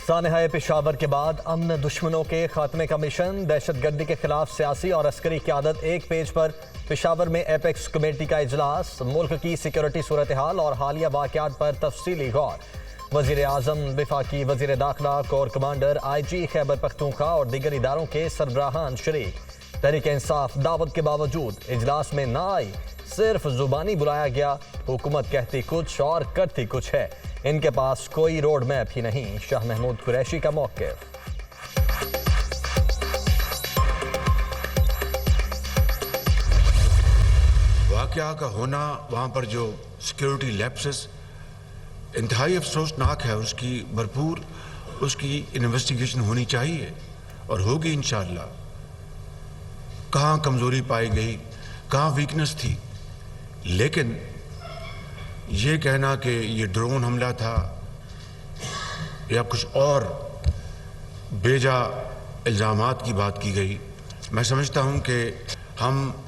सानहाए पेशावर के बाद अमन दुश्मनों के खात्मे का मिशन, दहशतगर्दी के खिलाफ सियासी और अस्करी क़यादत एक पेज पर। पेशावर में एपेक्स कमेटी का इजलास, मुल्क की सिक्योरिटी सूरत हाल और हालिया वाक़यात पर तफसीली गौर। वज़ीर आज़म, वफाकी वज़ीर दाखिला, core commander, IG Khyber Pakhtunkhwa और दीगर इदारों के सरबराहान शरीक। तहरीक इंसाफ दावत के बावजूद इजलास में ना आई, सिर्फ जुबानी बुलाया गया। हुकूमत कहती कुछ और करती कुछ है, इनके पास कोई रोड मैप ही नहीं। शाह महमूद कुरैशी का मौक़िफ़। वाक़या का होना, वहाँ पर जो सिक्योरिटी लैप्सेस इंतहाई अफसोसनाक है, उसकी भरपूर इन्वेस्टिगेशन होनी चाहिए और होगी इंशाअल्लाह। कहाँ कमज़ोरी पाई गई, कहाँ वीकनेस थी, लेकिन ये कहना कि ये ड्रोन हमला था या कुछ और बेजा इल्ज़ामात की बात की गई, मैं समझता हूँ कि हम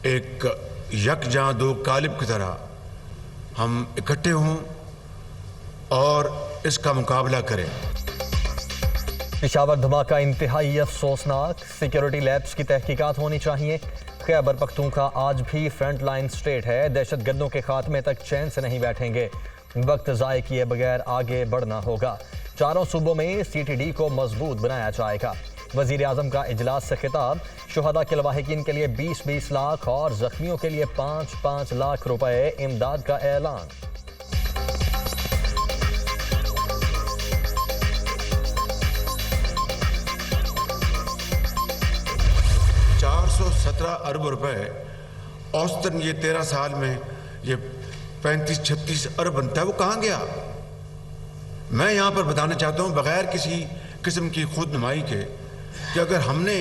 एक यकजां दो कालिब की तरह हम इकट्ठे हों और इसका मुकाबला करें। पेशावर धमाका इंतहाई अफसोसनाक, सिक्योरिटी लैब्स की तहकीकात होनी चाहिए। खैबर पख्तूनख्वा आज भी फ्रंट लाइन स्टेट है, दहशतगर्दों के खात्मे तक चैन से नहीं बैठेंगे। वक्त ज़ाय किए बगैर आगे बढ़ना होगा। चारों सूबों में CTD को मजबूत बनाया जाएगा। वज़ीर आज़म का इजलास से खिताब, शुहदा के लवाहिकीन के लिए 20-20 लाख और जख्मियों के लिए 5-5 लाख रुपए इमदाद का ऐलान। अरब रुपए औसतन, ये 13 साल में ये 35-36 अरब बनता है, वो कहाँ गया? मैं यहाँ पर बताना चाहता हूँ बगैर किसी किस्म की खुद नुमाई के कि अगर हमने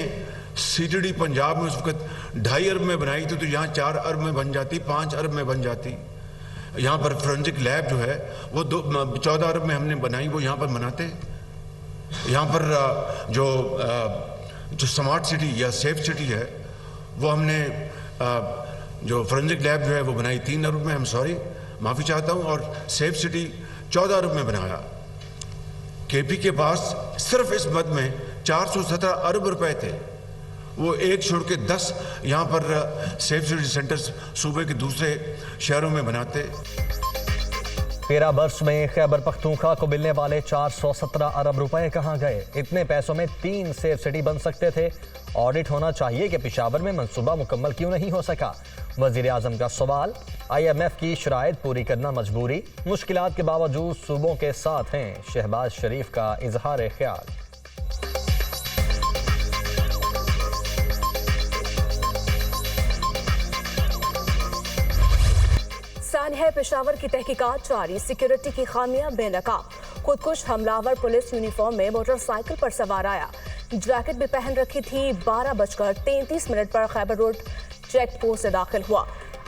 CTD पंजाब में उस वक्त 2.5 अरब में बनाई थी तो यहाँ 4 अरब में बन जाती, 5 अरब में बन जाती। यहाँ पर फोरेंसिक लैब जो है वो 14 अरब में हमने बनाई, वो यहाँ पर बनाते। यहाँ पर जो स्मार्ट सिटी या सेफ सिटी है वो हमने जो फोरेंसिक लैब जो है वो बनाई 3 अरब में, हम सॉरी माफ़ी चाहता हूँ, और सेफ सिटी 14 अरब में बनाया। KP के पास सिर्फ इस मद में 417 अरब रुपए थे, वो एक छोड़ के 10 यहाँ पर सेफ सिटी सेंटर्स सूबे के दूसरे शहरों में बनाते। 13 वर्ष में खैबर पख्तूनख्वा को मिलने वाले 417 अरब रुपए कहाँ गए? इतने पैसों में 3 सेफ सिटी बन सकते थे। ऑडिट होना चाहिए कि पेशावर में मंसूबा मुकम्मल क्यों नहीं हो सका। वज़ीर आज़म का सवाल, IMF की शराइत पूरी करना मजबूरी, मुश्किलात के बावजूद सूबों के साथ हैं। शहबाज शरीफ का इजहार ख्याल। सानहाए पेशावर की तहकीकात जारी, सिक्योरिटी की खामियां बेनकाब। खुदकुश हमलावर पुलिस यूनिफॉर्म में मोटरसाइकिल पर सवार आया, जैकेट भी पहन रखी थी। 12:33 पर खैबर रोड चेक पोस्ट से दाखिल हुआ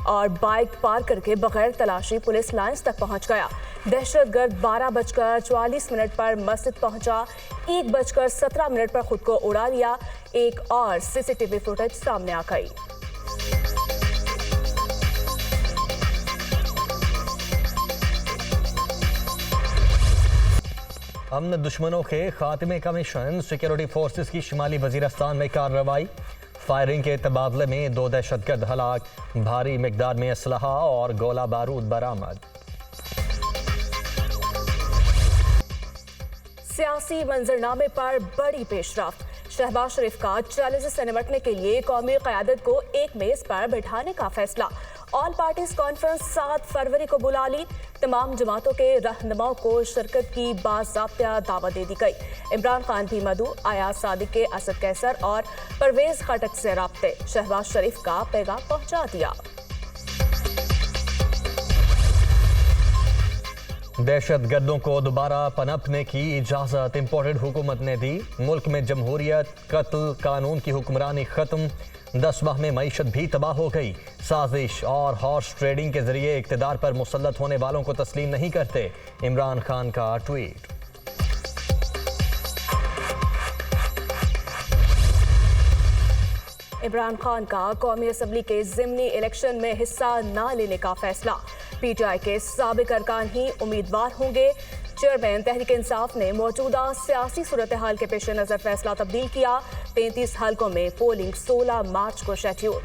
और बाइक पार करके बगैर तलाशी पुलिस लाइंस तक पहुंच गया। दहशतगर्द 12:44 पर मस्जिद पहुंचा, 1:17 पर खुद को उड़ा लिया। एक और CCTV फुटेज सामने आ गई। अमन दुश्मनों के खात्मे का मिशन, सिक्योरिटी फोर्सेस की शुमाली वजीरस्तान में कार्रवाई। फायरिंग के तबादले में 2 दहशतगर्द हलाक, भारी मिकदार में असलहा और गोला बारूद बरामद। सियासी मंजरनामे पर बड़ी पेशरफ्त, शहबाज शरीफ का चैलेंज से निपटने के लिए कौमी क़यादत को एक मेज पर बैठाने का फैसला। ऑल पार्टीज कॉन्फ्रेंस 7 फरवरी को बुला ली। तमाम जमातों के रहनुमाओं को शिरकत की बाज़ाब्ता दावत दे दी गई। इमरान खान भी मधु, अयाज सादिक, असद कैसर और परवेज खटक से राब्ते। शहबाज शरीफ का पैगाम पहुंचा दिया। दहशतगर्दों को दोबारा पनपने की इजाजत इम्पोर्टेड हुकूमत ने दी। मुल्क में जमहूरियत, कत्ल, कानून की हुक्मरानी खत्म। 10 माह में मईशत भी तबाह हो गई। साजिश और हॉर्स ट्रेडिंग के जरिए इक्तदार पर मुसल्लत होने वालों को तस्लीम नहीं करते। इमरान खान का ट्वीट। इमरान खान का कौमी असम्बली के ज़िमनी इलेक्शन में हिस्सा न लेने का फैसला। PTI के साबिक अरकान ही उम्मीदवार होंगे। चेयरमैन तहरीक इंसाफ ने मौजूदा सियासी सूरत हाल के पेश नजर फैसला तब्दील किया। 33 हलकों में पोलिंग 16 मार्च को शेड्यूल।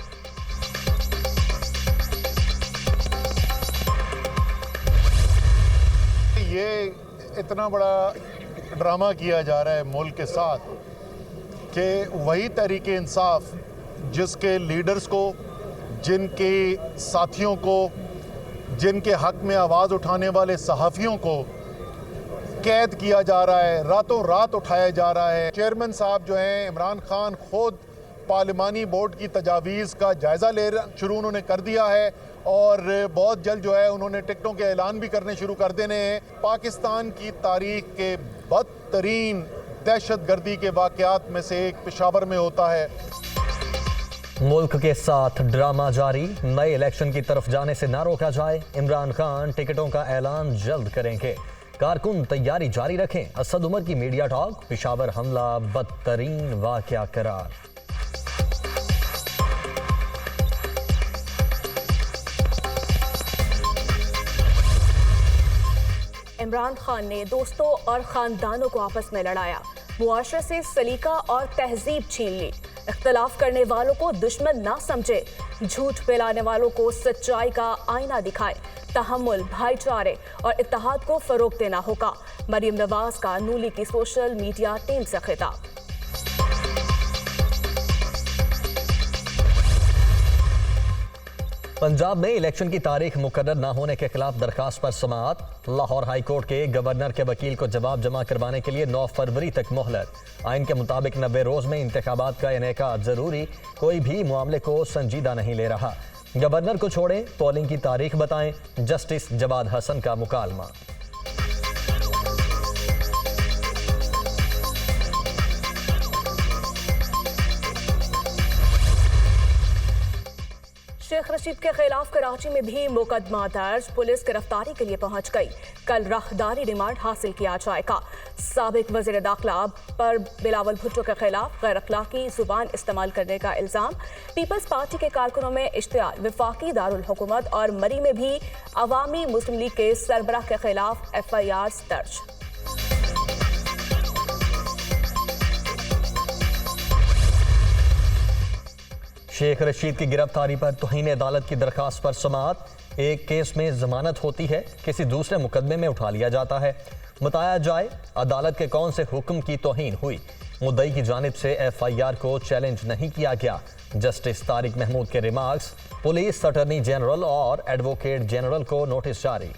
ये इतना बड़ा ड्रामा किया जा रहा है मुल्क के साथ कि वही तहरीक इंसाफ जिसके लीडर्स को, जिनके साथियों को, जिनके हक में आवाज़ उठाने वाले सहाफ़ियों को कैद किया जा रहा है, रातों रात उठाया जा रहा है। चेयरमैन साहब जो हैं इमरान खान खुद पार्लिमानी बोर्ड की तजावीज़ का जायज़ा लेना शुरू उन्होंने कर दिया है और बहुत जल्द जो है उन्होंने टिकटों के ऐलान भी करने शुरू कर देने हैं। पाकिस्तान की तारीख के बदतरीन दहशतगर्दी के वाक़यात में से एक पेशावर में होता है। मुल्क के साथ ड्रामा जारी, नए इलेक्शन की तरफ जाने से ना रोका जाए। इमरान खान टिकटों का ऐलान जल्द करेंगे, कारकुन तैयारी जारी रखें। असद उमर की मीडिया टॉक, पेशावर हमला बदतरीन वाक़या करार। इमरान खान ने दोस्तों और खानदानों को आपस में लड़ाया, मुआशरे से सलीका और तहजीब छीन ली। इख्तलाफ करने वालों को दुश्मन ना समझे, झूठ फैलाने वालों को सच्चाई का आईना दिखाए। तहम्मुल, भाईचारे और इत्तेहाद को फरोग देना होगा। मरीम नवाज का नूली की सोशल मीडिया टीम से खिताब। पंजाब में इलेक्शन की तारीख मुकर्रर न होने के खिलाफ दरखास्त पर समाअत। लाहौर हाई कोर्ट के गवर्नर के वकील को जवाब जमा करवाने के लिए 9 फरवरी तक मोहलत। आइन के मुताबिक 90 रोज में इंतखाबात का इनेकाद जरूरी, कोई भी मामले को संजीदा नहीं ले रहा। गवर्नर को छोड़ें, पोलिंग की तारीख बताएं, जस्टिस जवाद हसन का मुकालमा। शेख रशीद के खिलाफ कराची में भी मुकदमा दर्ज, पुलिस गिरफ्तारी के लिए पहुंच गई। कल राहदारी रिमांड हासिल किया जाएगा। साबिक वजीर दाखिला पर बिलावल भुट्टो के खिलाफ गैर अखलाकी जुबान इस्तेमाल करने का इल्जाम। पीपल्स पार्टी के कारकुनों में इश्तियाल, वफाकी दारुल हुकूमत और मरी में भी अवामी मुस्लिम लीग के सरबराह के खिलाफ FIR दर्ज। शेख रशीद की गिरफ्तारी पर तौहीन अदालत की दरखास्त पर समाअत। एक केस में जमानत होती है, किसी दूसरे मुकदमे में उठा लिया जाता है। बताया जाए अदालत के कौन से हुक्म की तौहीन हुई। मुद्दई की जानिब से FIR को चैलेंज नहीं किया गया। जस्टिस तारिक महमूद के रिमार्क्स। पुलिस अटॉर्नी जनरल और एडवोकेट जनरल को नोटिस जारी।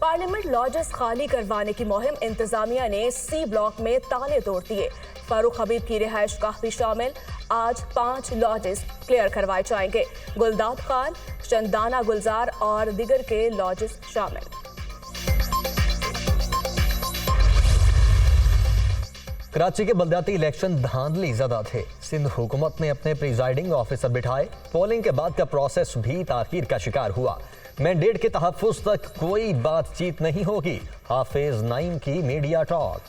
पार्लियामेंट लॉजेस खाली करवाने की मुहिम, इंतजामिया ने C ब्लॉक में ताले तोड़ दिए। फारूक हबीब की रिहाइश गाह भी शामिल। आज 5 लॉजेस क्लियर करवाए जाएंगे। गुलदाद खान, चंदाना गुलजार और दिगर के लॉजेस शामिल। कराची के बल्दियाती इलेक्शन धांधली ज़दा थे। सिंध हुकूमत ने अपने प्रिजाइडिंग ऑफिसर बिठाए। पोलिंग के बाद का प्रोसेस भी ताखीर का शिकार हुआ। मैंडेट के तहफ्फुज़ तक कोई बातचीत नहीं होगी। हाफिज नईम की मीडिया टॉक।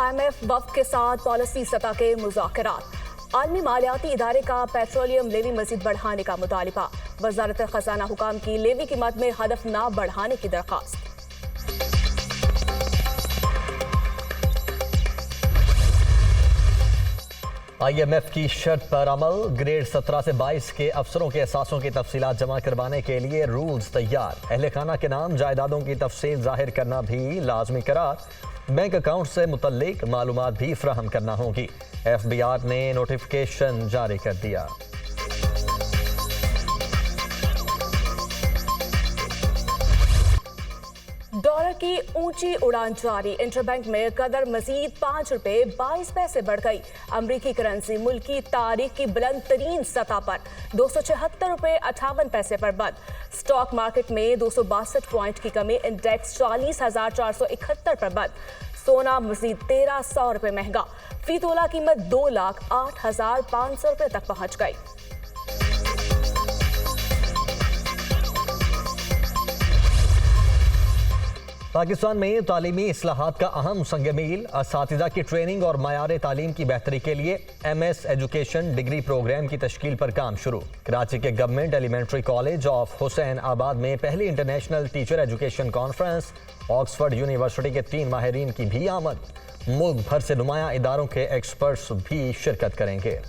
IMF वफ़द के साथ पॉलिसी सतह के मुज़ाकरात। आलमी मालियाती इदारे का पेट्रोलियम लेवी मज़ीद बढ़ाने का मुतालिबा। वज़ारत ख़ज़ाना हुकाम की लेवी की मद में हदफ ना बढ़ाने की दरख्वास्त। IMF की शर्त पर अमल। ग्रेड 17 से 22 के अफसरों के एहसासों की तफसीलात जमा करवाने के लिए रूल्स तैयार। अहले खाना के नाम जायदादों की तफसील जाहिर करना भी लाजमी करार। बैंक अकाउंट से मुतल्लिक मालूमात भी फ्राहम करना होगी। FBR ने नोटिफिकेशन जारी कर दिया। डॉलर की ऊंची उड़ान जारी। इंटरबैंक में कदर मजीद 5 रुपए 22 पैसे बढ़ गई। अमरीकी करेंसी मुल्क की तारीख की बुलंद तरीन सतह पर 276 रुपए 58 पैसे पर बंद। स्टॉक मार्केट में 262 पॉइंट की कमी। इंडेक्स 40,471 पर बंद। सोना मजीद 1300 रुपए महंगा। फी तोला कीमत 2,08,500 रुपए तक पहुंच गई। पाकिस्तान में तालीमी इस्लाहात का अहम संग-मील असातिज़ा की ट्रेनिंग और मयार तालीम की बेहतरी के लिए MS एजुकेशन डिग्री प्रोग्राम की तश्कील पर काम शुरू। कराची के government elementary college of Hussainabad में पहली international teacher education conference, Oxford university के 3 माहिरीन की भी आमद। मुल्क भर से नुमाया इदारों के एक्सपर्ट्स भी शिरकत करेंगे।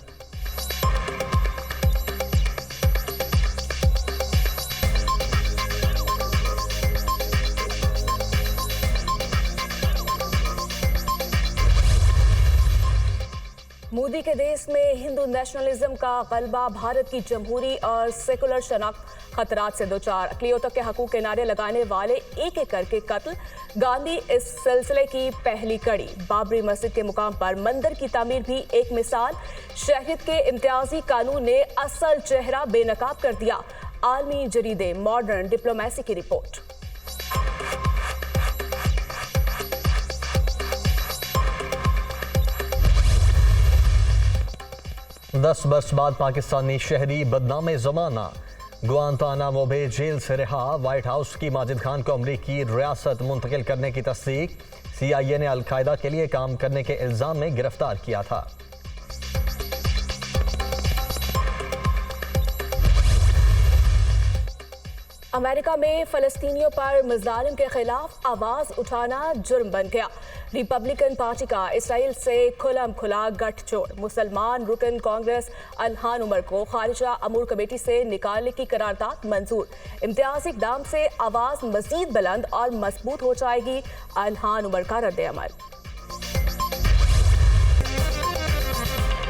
मोदी के देश में हिंदू नेशनलिज्म का गलबा, भारत की जमहूरी और सेकुलर शनाख्त खतरात से दो चार। अक़लियतों के हकूक़ के नारे लगाने वाले एक एक करके कत्ल, गांधी इस सिलसिले की पहली कड़ी। बाबरी मस्जिद के मुकाम पर मंदिर की तामीर भी एक मिसाल। शहरियत के इम्तियाजी कानून ने असल चेहरा बेनकाब कर दिया। आलमी जरीदे मॉडर्न डिप्लोमेसी की रिपोर्ट। 10 बरस बाद पाकिस्तानी शहरी बदनाम ज़माना, गुआंतानामो में जेल से रिहा। व्हाइट हाउस की माजिद खान को अमरीकी रियासत मुंतकिल करने की तस्दीक। CIA ने अल-कायदा के लिए काम करने के इल्ज़ाम में गिरफ्तार किया था। अमेरिका में फ़लस्तीनियों पर मज़ालिम के खिलाफ आवाज़ उठाना जुर्म बन गया। रिपब्लिकन पार्टी का इसराइल से खुलम खुला गठजोड़। मुसलमान रुकन कांग्रेस अल्हान उमर को खारिजा अमूर कमेटी से निकालने की करारदाद मंजूर। इम्तियाजी इक़दाम से आवाज़ मज़ीद बुलंद और मजबूत हो जाएगी। अल्हान उमर का रद्द अमल।